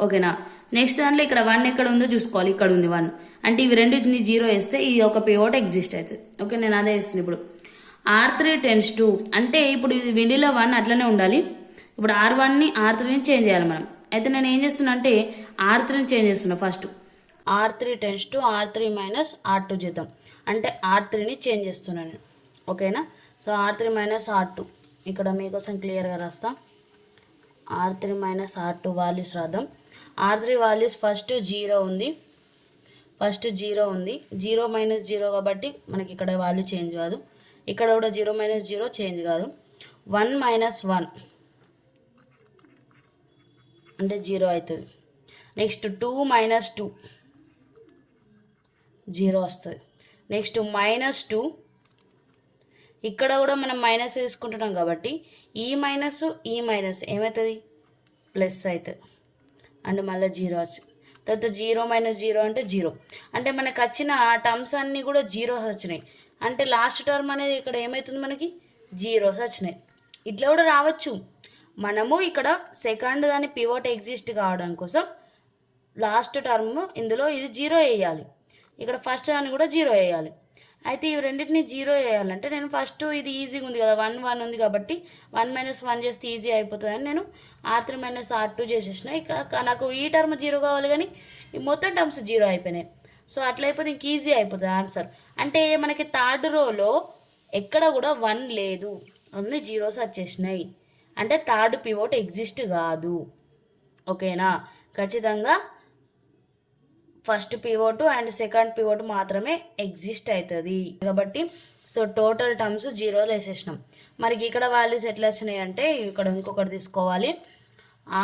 ఓకేనా. నెక్స్ట్ దాంట్లో ఇక్కడ 1 ఎక్కడ ఉందో చూసుకోవాలి. ఇక్కడ ఉంది 1, అంటే ఇవి 2 జీరో వేస్తే ఈ ఒక పివోట్ ఎగ్జిస్ట్ అవుతుంది. ఓకే, నేను అదే వేస్తుంది. ఇప్పుడు R3 టెన్స్ టు అంటే ఇప్పుడు ఇది విండిలో 1 అట్లనే ఉండాలి. ఇప్పుడు R1ని R3ని చేంజ్ చేయాలి మనం. అయితే నేను ఏం చేస్తున్నా అంటే R3ని చేంజ్ చేస్తున్నా. First R3 tends to R3 minus R2 చేద్దాం. అంటే R3ని చేంజ్ చేస్తున్నాను నేను. ఓకేనా. సో R3 మైనస్ R2 ఇక్కడ మీకోసం క్లియర్గా రాస్తా. R3 మైనస్ R2 వాల్యూస్ రాద్దాం. R3 వాల్యూస్ ఫస్ట్ 0 ఉంది, 0 మైనస్ 0 కాబట్టి మనకి ఇక్కడ వాల్యూ చేంజ్ కాదు. ఇక్కడ కూడా 0 మైనస్ 0 చేంజ్ కాదు. 1 మైనస్ 1 అంటే 0 అవుతుంది. నెక్స్ట్ 2 మైనస్ 2 0 వస్తుంది. నెక్స్ట్ మైనస్ 2 ఇక్కడ కూడా మనం మైనస్ వేసుకుంటున్నాం కాబట్టి ఈ మైనస్ ఏమవుతుంది, ప్లస్ అవుతుంది. అండ్ మళ్ళీ 0 వచ్చింది. తర్వాత 0 మైనస్ 0 అంటే 0. అంటే మనకు వచ్చిన టర్మ్స్ అన్నీ కూడా జీరోస్ వచ్చినాయి. అంటే లాస్ట్ టర్మ్ అనేది ఇక్కడ ఏమవుతుంది, మనకి జీరోస్ వచ్చినాయి. ఇట్లా కూడా రావచ్చు. మనము ఇక్కడ సెకండ్ దాని పివోట్ ఎగ్జిస్ట్ కావడం కోసం లాస్ట్ టర్మ్ ఇందులో ఇది 0 వేయాలి, ఇక్కడ ఫస్ట్ దాన్ని కూడా 0 వేయాలి. అయితే ఇవి రెండింటిని 0 వేయాలంటే నేను ఫస్ట్ ఇది ఈజీగా ఉంది కదా, 1 ఉంది కాబట్టి 1 మైనస్ 1 చేస్తే ఈజీ అయిపోతుంది అని నేను R3 మైనస్ R2 చేసేసిన. ఇక్కడ నాకు ఈ టర్మ్ 0 కావాలి, కానీ ఈ మొత్తం టర్మ్స్ 0 అయిపోయినాయి. సో అట్లా అయిపోతే ఇంక ఈజీ అయిపోతుంది ఆన్సర్. అంటే మనకి థర్డ్ రోలో ఎక్కడ కూడా 1 లేదు, అన్ని జీరోస్ వచ్చేసినాయి. అంటే థర్డ్ పివోట్ ఎగ్జిస్ట్ కాదు. ఓకేనా. ఖచ్చితంగా first pivot and second pivot మాత్రమే ఎగ్జిస్ట్ అవుతుంది కాబట్టి సో టోటల్ టర్మ్స్ 0 వేసేసినాం. మరి ఇక్కడ వాల్యూస్ ఎట్లా వచ్చినాయి అంటే ఇక్కడ ఇంకొకటి తీసుకోవాలి,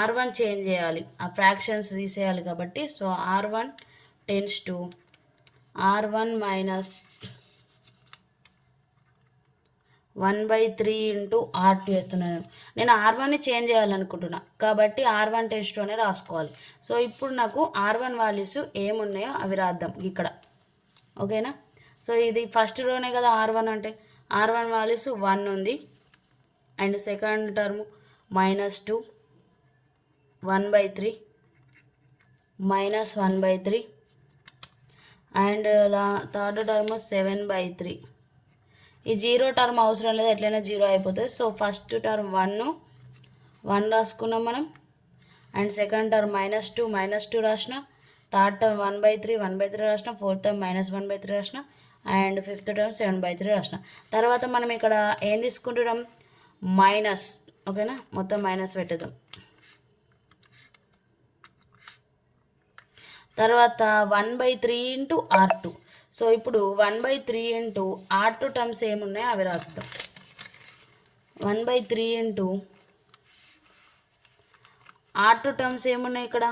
R1 చేంజ్ చేయాలి, ఆ ఫ్రాక్షన్స్ తీసేయాలి కాబట్టి so R1 tends to R1 minus 1/3 into R2 వేస్తున్నాను. నేను R1ని చేంజ్ చేయాలనుకుంటున్నా కాబట్టి R1 టెన్స్ టు అనే రాసుకోవాలి. సో ఇప్పుడు నాకు R1 వాల్యూస్ ఏమున్నాయో అవి రాద్దాం ఇక్కడ. ఓకేనా. సో ఇది ఫస్ట్ రోనే కదా R1 అంటే, R1 వాల్యూస్ 1 ఉంది. And second term -2 1/3 -1/3 and third term 7/3. ఈ 0 టర్మ్ అవసరం లేదు, ఎట్లయినా 0 అయిపోతుంది. సో ఫస్ట్ టర్మ్ 1 రాసుకున్నాం మనం. అండ్ సెకండ్ టర్మ్ -2 రాసిన. థర్డ్ టర్మ్ 1/3 రాసిన. ఫోర్త్ టర్మ్ -1/3 రాసిన. అండ్ ఫిఫ్త్ టర్మ్ 7/3 రాసిన. తర్వాత మనం ఇక్కడ ఏం తీసుకుంటున్నాం, మైనస్. ఓకేనా, మొత్తం మైనస్ పెట్టేద్దాం. తర్వాత 1/3 ఇంటూ R2. సో ఇప్పుడు 1/3 ఇంటూ R2 టర్మ్స్ ఏమున్నాయో అవి రాద్దాం. 1/3 ఇంటూ R2 టర్మ్స్ ఏమున్నాయి ఇక్కడ,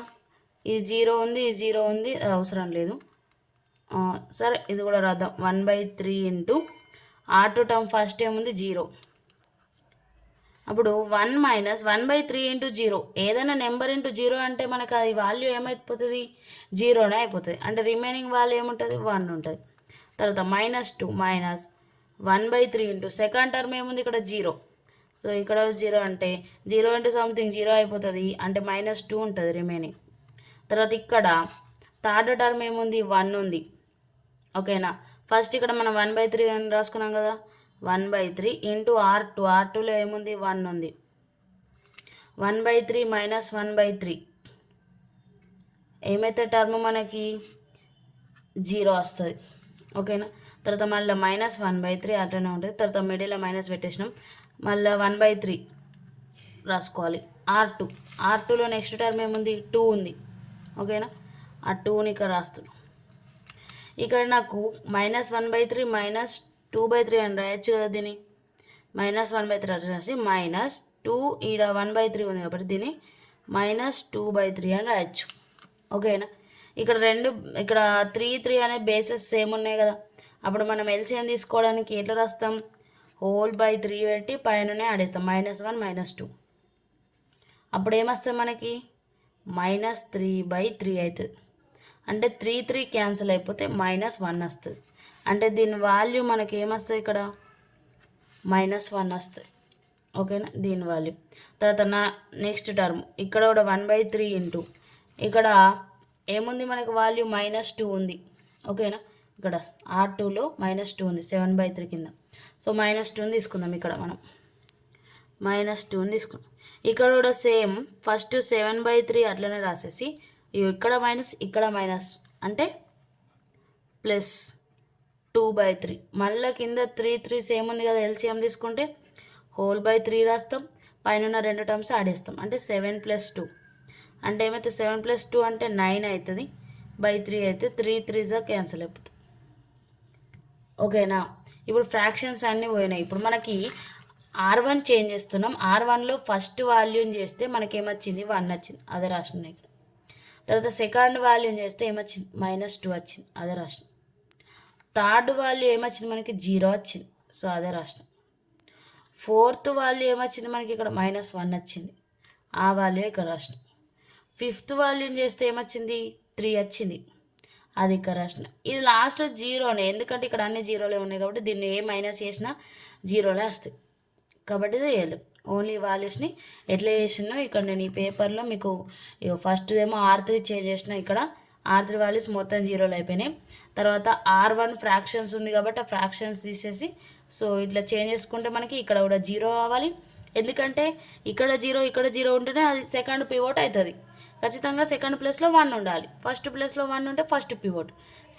ఇది 0 ఉంది, ఇది 0 ఉంది, అవసరం లేదు. సరే ఇది కూడా రాద్దాం. 1/3 ఇంటూ R2 టర్మ్ ఫస్ట్ ఏముంది 0. అప్పుడు 1 మైనస్ 1/3 ఇంటూ 0, ఏదైనా నెంబర్ ఇంటూ 0 అంటే మనకు అది వాల్యూ ఏమైపోతుంది, 0నే అయిపోతుంది. అంటే రిమైనింగ్ వాల్యూ ఏముంటుంది, 1 ఉంటుంది. తర్వాత -2 మైనస్ 1/3 ఇంటూ సెకండ్ టర్మ్ ఏముంది ఇక్కడ 0. సో ఇక్కడ 0 అంటే 0 ఇంటూ సంథింగ్ 0 అయిపోతుంది, అంటే -2 ఉంటుంది రిమైనింగ్. తర్వాత ఇక్కడ థర్డ్ టర్మ్ ఏముంది 1 ఉంది. ఓకేనా. ఫస్ట్ ఇక్కడ మనం 1/3 అని రాసుకున్నాం కదా, 1/3 ఇంటూ R2లో ఏముంది 1 ఉంది. 1/3 మైనస్ 1/3 ఏమైతే టర్మ్ మనకి 0 వస్తుంది. ఓకేనా. తర్వాత మళ్ళీ -1/3 అట్లనే ఉంటుంది. తర్వాత మిడిల్లో మైనస్ పెట్టేసినాం, మళ్ళీ 1/3 రాసుకోవాలి. R2లో నెక్స్ట్ టర్మ్ ఏముంది 2 ఉంది. ఓకేనా, ఆ 2ని ఇక్కడ రాస్తున్నాం. ఇక్కడ నాకు -1/3 -2/3 అని రాయొచ్చు కదా, దీన్ని -1/3 అట్లా రాసి -2 ఈడ 1/3 ఉంది కాబట్టి దీన్ని -2/3 అని రాయొచ్చు. ఓకేనా. ఇక్కడ 3 అనే బేసెస్ సేమ్ ఉన్నాయి కదా, అప్పుడు మనం ఎల్సిఎం తీసుకోవడానికి ఎట్లా రాస్తాం, హోల్ బై 3 పెట్టి పైననే ఆడేస్తాం, -1 -2. అప్పుడు ఏమొస్తుంది మనకి -3/3 అవుతుంది. అంటే 3 క్యాన్సిల్ అయిపోతే -1 వస్తుంది. అంటే దీని వాల్యూ మనకి ఏమొస్తుంది ఇక్కడ -1 వస్తుంది. ఓకేనా, దీని వాల్యూ. తర్వాత నెక్స్ట్ టర్మ్ ఇక్కడ కూడా 1/3 ఇంటూ ఇక్కడ ఏముంది మనకి వాల్యూ -2 ఉంది. ఓకేనా, ఇక్కడ R2లో -2 ఉంది 7/3 కింద. సో -2 తీసుకుందాం. ఇక్కడ మనం -2 తీసుకుందాం. ఇక్కడ కూడా సేమ్ ఫస్ట్ 7/3 అట్లనే రాసేసి ఇక్కడ మైనస్ ఇక్కడ మైనస్ అంటే +2/3. మళ్ళీ కింద 3 సేమ్ ఉంది కదా, ఎల్సిఎం తీసుకుంటే హోల్ బై 3 రాస్తాం, పైన 2 టర్మ్స్ ఆడేస్తాం. అంటే 7 + 2 అంటే ఏమైతే 7 + 2 అంటే 9 అవుతుంది. బై 3 అయితే 3 క్యాన్సిల్ అయిపోతుంది. ఓకేనా, ఇప్పుడు ఫ్రాక్షన్స్ అన్నీ పోయినాయి. ఇప్పుడు మనకి R1 చేంజ్ చేస్తున్నాం. R1లో ఫస్ట్ వాల్యూని చేస్తే మనకి ఏమొచ్చింది 1 వచ్చింది, అదే రాసినాం ఇక్కడ. తర్వాత సెకండ్ వాల్యూని చేస్తే ఏమొచ్చింది -2 వచ్చింది, అదే రాసినాం. థర్డ్ వాల్యూ ఏమొచ్చింది మనకి 0 వచ్చింది, సో అదే రాసినాం. ఫోర్త్ వాల్యూ ఏమొచ్చింది మనకి ఇక్కడ -1 వచ్చింది, ఆ వాల్యూ ఇక్కడ రాసినాం. ఫిఫ్త్ వాల్యూని చేస్తే ఏమొచ్చింది 3 వచ్చింది, అది ఇక్కడ రాసిన. ఇది లాస్ట్ 0నే, ఎందుకంటే ఇక్కడ అన్ని 0లే ఉన్నాయి కాబట్టి దీన్ని ఏ మైనస్ చేసినా 0లే వస్తాయి. కాబట్టి ఇది వేయలేం. ఓన్లీ వాల్యూస్ని ఎట్లా చేసినా ఇక్కడ నేను ఈ పేపర్లో మీకు ఫస్ట్ ఏమో R3 చేంజ్ చేసిన, ఇక్కడ R3 వాల్యూస్ మొత్తం 0లో అయిపోయినాయి. తర్వాత R1 ఫ్రాక్షన్స్ ఉంది కాబట్టి ఆ ఫ్రాక్షన్స్ తీసేసి సో ఇట్లా చేంజ్ చేసుకుంటే మనకి ఇక్కడ కూడా 0 కావాలి. ఎందుకంటే ఇక్కడ 0 ఉంటేనే అది సెకండ్ పివోట్ అవుతుంది. ఖచ్చితంగా సెకండ్ ప్లేస్లో 1 ఉండాలి. ఫస్ట్ ప్లేస్లో 1 ఉంటే ఫస్ట్ పివోట్,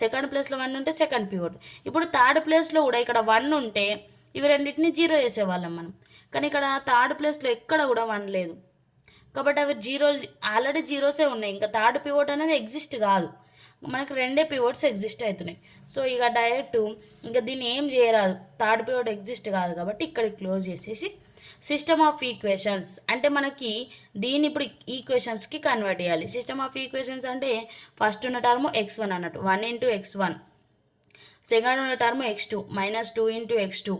సెకండ్ ప్లేస్లో 1 ఉంటే సెకండ్ పివోట్. ఇప్పుడు థర్డ్ ప్లేస్లో కూడా ఇక్కడ 1 ఉంటే ఇవి రెండింటిని 0 చేసేవాళ్ళం మనం. కానీ ఇక్కడ థర్డ్ ప్లేస్లో ఎక్కడ కూడా 1 లేదు కాబట్టి అవి 0 ఆల్రెడీ 0సే ఉన్నాయి. ఇంకా థర్డ్ పివోట్ అనేది ఎగ్జిస్ట్ కాదు, మనకు 2 పివోట్స్ ఎగ్జిస్ట్ అవుతున్నాయి. సో ఇక డైరెక్ట్ ఇంకా దీన్ని ఏం చేయరాదు, థర్డ్ పివోట్ ఎగ్జిస్ట్ కాదు కాబట్టి ఇక్కడ క్లోజ్ చేసేసి సిస్టమ్ ఆఫ్ ఈక్వేషన్స్ అంటే మనకి దీన్ని ఇప్పుడు ఈక్వేషన్స్కి కన్వర్ట్ చేయాలి. సిస్టమ్ ఆఫ్ ఈక్వేషన్స్ అంటే ఫస్ట్ ఉన్న టర్మ్ x1 అన్నట్టు 1 × x1, సెకండ్ ఉన్న టర్మ్ x2 -2 × x2,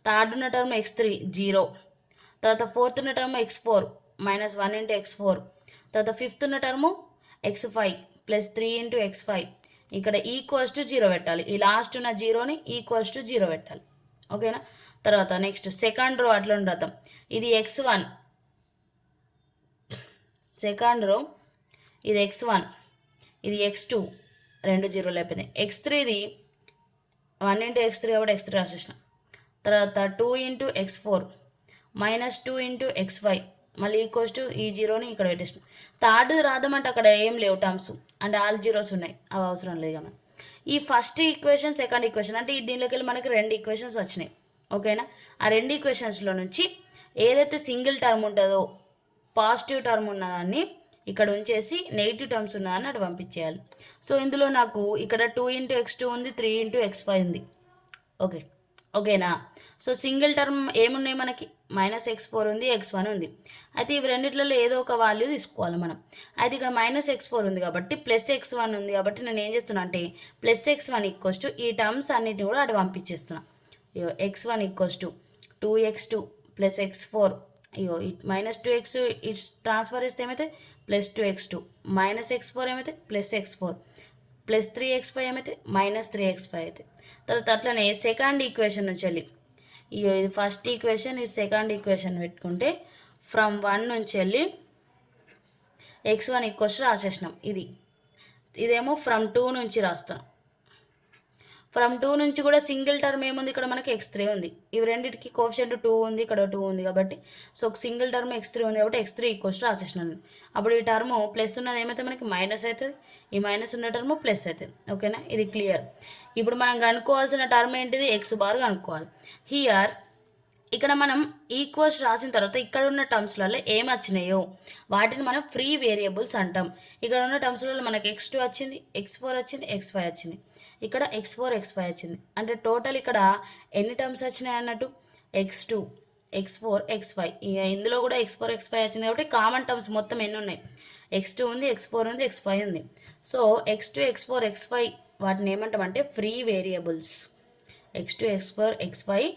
థర్డ్ ఉన్న టర్మ్ x3 0, తర్వాత ఫోర్త్ ఉన్న టర్మ్ x4 -1 × x4, తర్వాత ఫిఫ్త్ ఉన్న టర్మ్ x5 +3 × x5. ఇక్కడ =0 పెట్టాలి, ఈ లాస్ట్ ఉన్న 0ని =0 పెట్టాలి. ఓకేనా, తర్వాత నెక్స్ట్ సెకండ్ రో అట్లా రాద్దాం. ఇది x1 సెకండ్ రో, ఇది x1, ఇది x2 2 0లు అయిపోయినాయి. x3ది 1 × x3 కాబట్టి x3 రాసేసిన. తర్వాత 2 × x4 -2 × x5 మళ్ళీ ఈ 0ని ఇక్కడ పెట్టేసిన. థర్డ్ రాద్దామంటే అక్కడ ఏం లేవు టర్మ్స్, అంటే ఆల్ 0s ఉన్నాయి, అవి అవసరం లేదు కదా. ఈ ఫస్ట్ ఈక్వేషన్ సెకండ్ ఈక్వేషన్ అంటే దీనిలోకి వెళ్ళి మనకి 2 ఈక్వేషన్స్ వచ్చినాయి. ఓకేనా, ఆ 2 ఈక్వేషన్స్లో నుంచి ఏదైతే సింగిల్ టర్మ్ ఉంటుందో పాజిటివ్ టర్మ్ ఉన్నదాన్ని ఇక్కడ ఉంచేసి నెగిటివ్ టర్మ్స్ ఉన్నదాన్ని అటు పంపించేయాలి. సో ఇందులో నాకు ఇక్కడ 2 × x2 ఉంది, 3 × x5 ఉంది. ఓకేనా, సో సింగిల్ టర్మ్ ఏమున్నాయి మనకి -x4 ఉంది, x1 ఉంది. అయితే ఇవి రెండిట్లలో ఏదో ఒక వాల్యూ తీసుకోవాలి మనం. అయితే ఇక్కడ -x4 ఉంది కాబట్టి +x1 ఉంది కాబట్టి నేను ఏం చేస్తున్నా అంటే +x1 = ఈ టర్మ్స్ అన్నిటిని కూడా అటు పంపించేస్తున్నా. x1 = 2x2 + x4, -2x it's transfer చేస్తే ఏమైతే +2x2, -x4 ఏమైతే +x4, +3x5 ఏమైతే -3x5 అయితే. తర్వాత అట్లనే సెకండ్ ఈక్వేషన్ నుంచి వెళ్ళి ఇది ఫస్ట్ ఈక్వేషన్, ఇది సెకండ్ ఈక్వేషన్ పెట్టుకుంటే ఫ్రమ్ 1 నుంచి వెళ్ళి x1 = రాసేసినాం. ఇదేమో ఫ్రమ్ 2 నుంచి రాస్తాం. ఫ్రమ్ 2 నుంచి కూడా సింగిల్ టర్మ్ ఏముంది ఇక్కడ మనకి x3 ఉంది. ఇవి రెండింటికి కోఎఫిషియంట్ 2 ఉంది, ఇక్కడ 2 ఉంది కాబట్టి సో ఒక సింగిల్ టర్మ్ x3 ఉంది కాబట్టి x3 = రాసేసినాను. అప్పుడు ఈ టర్మ్ ప్లస్ ఉన్నది ఏమైతే మనకి మైనస్ అవుతుంది, ఈ మైనస్ ఉన్న టర్మ్ ప్లస్ అవుతుంది. ఓకేనా, ఇది క్లియర్. ఇప్పుడు మనం కనుక్కోవాల్సిన టర్మ్ ఏంటిది x బార్ కనుక్కోవాలి. హియర్ ఇక్కడ మనం ఈక్వల్స్ రాసిన తర్వాత ఇక్కడ ఉన్న టర్మ్స్లలో ఏమి వచ్చినాయో వాటిని మనం ఫ్రీ వేరియబుల్స్ అంటాం. ఇక్కడ ఉన్న టర్మ్స్లలో మనకి x2 వచ్చింది, x4 వచ్చింది, x5 వచ్చింది, ఇక్కడ x4 x5 వచ్చింది. అంటే టోటల్ ఇక్కడ ఎన్ని టర్మ్స్ వచ్చినాయి అన్నట్టు x2 x4 x5. ఇందులో కూడా x4 x5 వచ్చింది కాబట్టి కామన్ టర్మ్స్ మొత్తం ఎన్ని ఉన్నాయి, x2 ఉంది, x4 ఉంది, x5 ఉంది. సో x2 x4 x5 వాటిని ఏమంటామంటే free variables. x2 x4 x5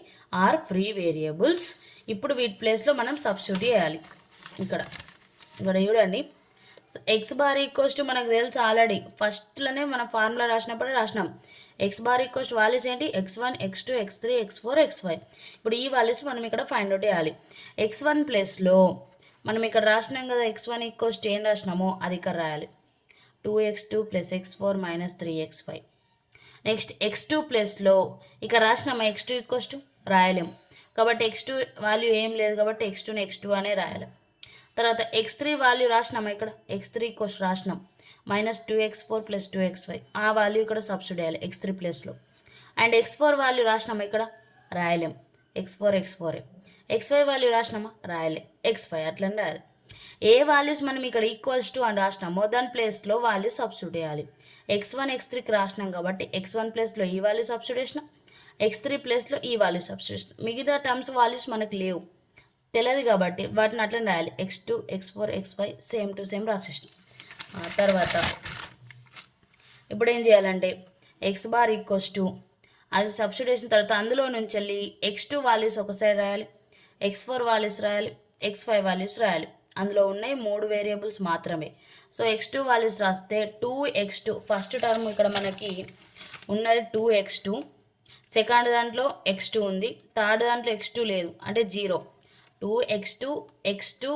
are free variables. ఇప్పుడు వీటి ప్లేస్లో మనం సబ్స్టిట్యూట్ చేయాలి. ఇక్కడ చూడండి. So x bar equals to మనకు తెలుసు ఆల్రెడీ ఫస్ట్లోనే మనం ఫార్ములా రాసినప్పుడే రాసినాం. X bar equals to values ఏంటి, x1 x2 x3 x4 x5. ఇప్పుడు ఈ వాల్యూస్ మనం ఇక్కడ ఫైండ్ అవుట్ చేయాలి. x1 ప్లేస్లో మనం ఇక్కడ రాసినాం కదా, x1 ఈక్వల్స్ టు ఏం రాసినామో అది ఇక్కడ రాయాలి. 2x2 + x4 - 3x5. Next x2 ప్లేస్లో ఇక్కడ రాసినామా, x2 ఈక్వల్స్ టు రాయలేం కాబట్టి x2 వాల్యూ ఏం లేదు కాబట్టి x2ని x2 అనే రాయాలి. తర్వాత x3 వాల్యూ రాసినామా, ఇక్కడ x3 ఈక్వల్స్ రాసినాం -2x4 + 2x5. ఆ వాల్యూ ఇక్కడ సబ్స్టిట్యూట్ చేయాలి x3 ప్లేస్లో. అండ్ x4 వాల్యూ రాసినామా, ఇక్కడ రాయలేం x4 x4. x5 value రాసినామా, రాయలే x5 అట్లని రాయాలి. ఏ వాల్యూస్ మనం ఇక్కడ ఈక్వల్స్ టు అని రాసినామో దాని ప్లేస్లో వాల్యూ సబ్స్టిట్యూట్ చేయాలి. x1 x3కి రాసినాం కాబట్టి x1 ప్లేస్లో ఈ వాల్యూ సబ్స్టిట్యూట్ చేసినాం, x3 ప్లేస్లో ఈ వాల్యూ సబ్స్టిట్యూట్ చేసినాం. మిగతా టర్మ్స్ వాల్యూస్ మనకు లేవు, తెలియదు కాబట్టి వాటిని అట్లనే రాయాలి. x2 x4 x5 same to same రాసేసినాం. తర్వాత ఇప్పుడు ఏం చేయాలంటే ఎక్స్ బార్ ఈక్వల్స్ టు అది సబ్స్టిట్యూట్ చేసిన తర్వాత అందులో నుంచి వెళ్ళి x2 వాల్యూస్ ఒక సైడ్ రాయాలి, x4 వాల్యూస్ రాయాలి, x5 వాల్యూస్ రాయాలి. అందులో ఉన్నాయి 3 వేరియబుల్స్ మాత్రమే. సో x2 వాల్యూస్ రాస్తే 2x2 ఫస్ట్ టర్మ్ ఇక్కడ మనకి ఉన్నది 2x2, సెకండ్ దాంట్లో x2 ఉంది, థర్డ్ దాంట్లో x2 లేదు అంటే 0. 2x2 x2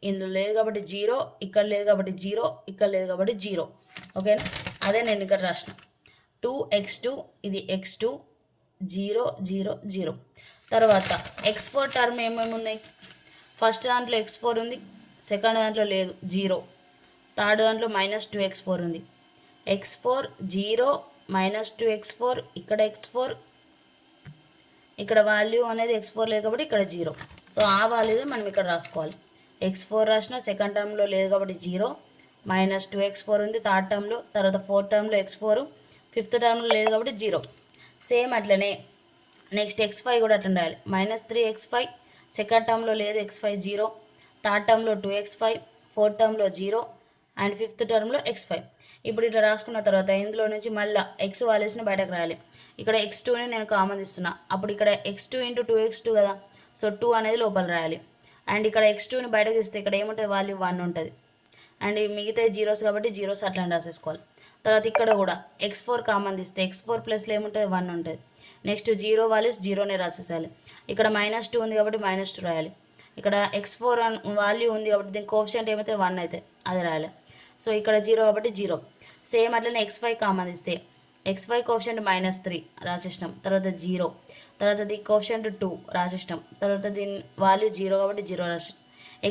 ఇందులో లేదు కాబట్టి 0, ఇక్కడ లేదు కాబట్టి 0, ఇక్కడ లేదు కాబట్టి 0. ఓకేనా, అదే నేను ఇక్కడ రాసిన 2x2 ఇది x2 0 0 0. తర్వాత x4 టర్మ్ ఏమేమి ఉన్నాయి, ఫస్ట్ దాంట్లో x4 ఉంది, సెకండ్ దాంట్లో లేదు 0, థర్డ్ దాంట్లో -2x4 ఉంది. x4 0 -2x4, ఇక్కడ x4, ఇక్కడ వాల్యూ అనేది x4 లేదు కాబట్టి ఇక్కడ 0. సో ఆ వాల్యూని మనం ఇక్కడ రాసుకోవాలి. x4 రాసిన, సెకండ్ టర్మ్లో లేదు కాబట్టి 0, -2x4 ఉంది థర్డ్ టర్మ్లో, తర్వాత ఫోర్త్ టర్మ్లో x4, ఫిఫ్త్ టర్మ్లో లేదు కాబట్టి 0. సేమ్ అట్లనే నెక్స్ట్ x5 కూడా అట్లా రాయాలి. -3x5 సెకండ్ టర్మ్లో లేదు x5 0, థర్డ్ టర్మ్లో 2x5, ఫోర్త్ టర్మ్లో 0 అండ్ ఫిఫ్త్ టర్మ్లో x5. ఇప్పుడు ఇట్లా రాసుకున్న తర్వాత ఇందులో నుంచి మళ్ళీ x వాల్యూస్ని బయటకు రాయాలి. ఇక్కడ x2ని నేను కామన్ ఇస్తున్నా, అప్పుడు ఇక్కడ x2 × 2x2 కదా, సో 2 అనేది లోపల రాయాలి. అండ్ ఇక్కడ x2ని బయటకు ఇస్తే ఇక్కడ ఏముంటుంది, వాల్యూ 1 ఉంటుంది. అండ్ మిగతా జీరోస్ కాబట్టి జీరోస్ అట్లా రాసేసుకోవాలి. తర్వాత ఇక్కడ కూడా x4 కామన్ తీస్తే x4 ప్లస్లో ఏముంటుంది, 1 ఉంటుంది. నెక్స్ట్ 0 వాల్యూస్ 0నే రాసేసాలి. ఇక్కడ -2 ఉంది కాబట్టి -2 రాయాలి. ఇక్కడ x4 వాల్యూ ఉంది కాబట్టి దీని కోఎఫిషియంట్ ఏమైతే 1 అయితే అది రాయాలి. సో ఇక్కడ 0 కాబట్టి 0. సేమ్ అట్లనే x5 కామన్ ఇస్తే x5 కోఎఫిషియంట్ -3 రాసేసినాం, తర్వాత 0, తర్వాత దీని కోఎఫిషియంట్ 2 రాసేసినాం, తర్వాత దీని వాల్యూ 0 కాబట్టి 0 రాసేసినాం.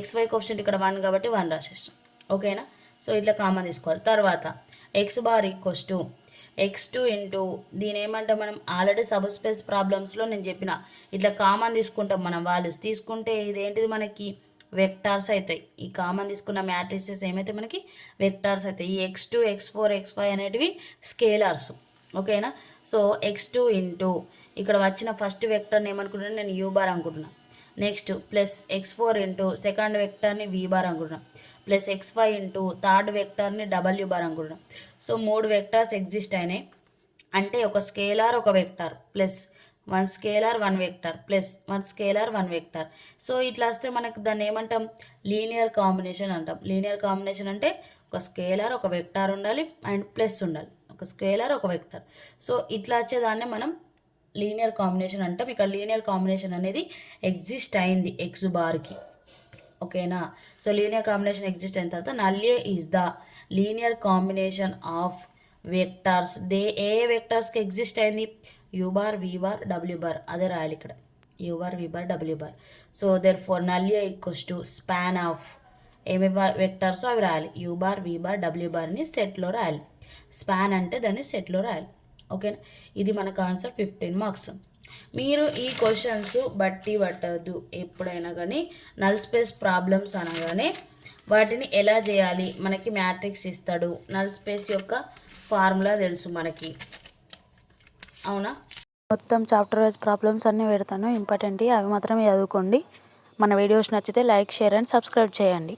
x5 కోఎఫిషియంట్ ఇక్కడ 1 కాబట్టి 1 రాసేసినాం. ఓకేనా, సో ఇట్లా కామన్ తీసుకోవాలి. తర్వాత x bar equals to x2 into దీని ఏమంటే మనం ఆల్రెడీ సబ్ స్పేస్ ప్రాబ్లమ్స్లో నేను చెప్పిన ఇట్లా కామన్ తీసుకుంటాం. మనం వాల్యూస్ తీసుకుంటే ఇదేంటిది మనకి వెక్టార్స్ అవుతాయి. ఈ కామన్ తీసుకున్న మ్యాట్రిసెస్ ఏమైతే మనకి వెక్టార్స్ అవుతాయి. ఈ x2 x4 x5 అనేటివి స్కేలార్స్. ఓకేనా, సో x2 ఇంటూ ఇక్కడ వచ్చిన ఫస్ట్ వెక్టర్ని ఏమనుకుంటున్నాను నేను u బార్ అనుకుంటున్నాను. Next plus x4 into second వెక్టర్ని v బార్ అనుకుంటున్నాను, ప్లస్ x5 ఇంటూ థర్డ్ వెక్టర్ని w బార్ అనుకుంటున్నాం. సో 3 వెక్టార్స్ ఎగ్జిస్ట్ అయినాయి అంటే ఒక స్కేలార్ ఒక vector plus 1 scalar 1 vector plus 1 scalar 1 vector. So ఇట్లా వస్తే మనకు దాన్ని ఏమంటాం, లీనియర్ కాంబినేషన్ అంటాం. లీనియర్ కాంబినేషన్ అంటే ఒక స్కేలార్ ఒక వెక్టార్ ఉండాలి అండ్ ప్లస్ ఉండాలి, ఒక స్కేలార్ ఒక వెక్టార్. సో ఇట్లా వచ్చేదాన్ని మనం లీనియర్ కాంబినేషన్ అంటాం. ఇక్కడ లీనియర్ కాంబినేషన్ అనేది ఎగ్జిస్ట్ అయింది ఎక్స్ బార్కి. ఓకేనా, సో లీనియర్ కాంబినేషన్ ఎగ్జిస్ట్ అయిన తర్వాత null A is the linear combination of vectors. ఏ వెక్టార్స్కి ఎగ్జిస్ట్ అయింది, u bar v bar w bar, అదే రాయాలి ఇక్కడ u bar v bar w bar. So therefore null A equals to span of ఏమి vectors అవి రాయాలి. u bar v bar w బార్ని సెట్లో రాయాలి. స్పాన్ అంటే దాన్ని సెట్లో రాయాలి. ఓకేనా, ఇది మనకు ఆన్సర్ 15 మార్క్స్. మీరు ఈ క్వశ్చన్స్ బట్టి పట్టద్దు. ఎప్పుడైనా కానీ నల్ స్పేస్ ప్రాబ్లమ్స్ అనగానే వాటిని ఎలా చేయాలి, మనకి మ్యాట్రిక్స్ ఇస్తాడు, నల్ స్పేస్ యొక్క ఫార్ములా తెలుసు మనకి, అవునా. మొత్తం చాప్టర్ వైజ్ ప్రాబ్లమ్స్ అన్నీ పెడతాను, ఇంపార్టెంట్ అవి మాత్రమే చదువుకోండి. మన వీడియోస్ నచ్చితే లైక్, షేర్ అండ్ సబ్స్క్రైబ్ చేయండి.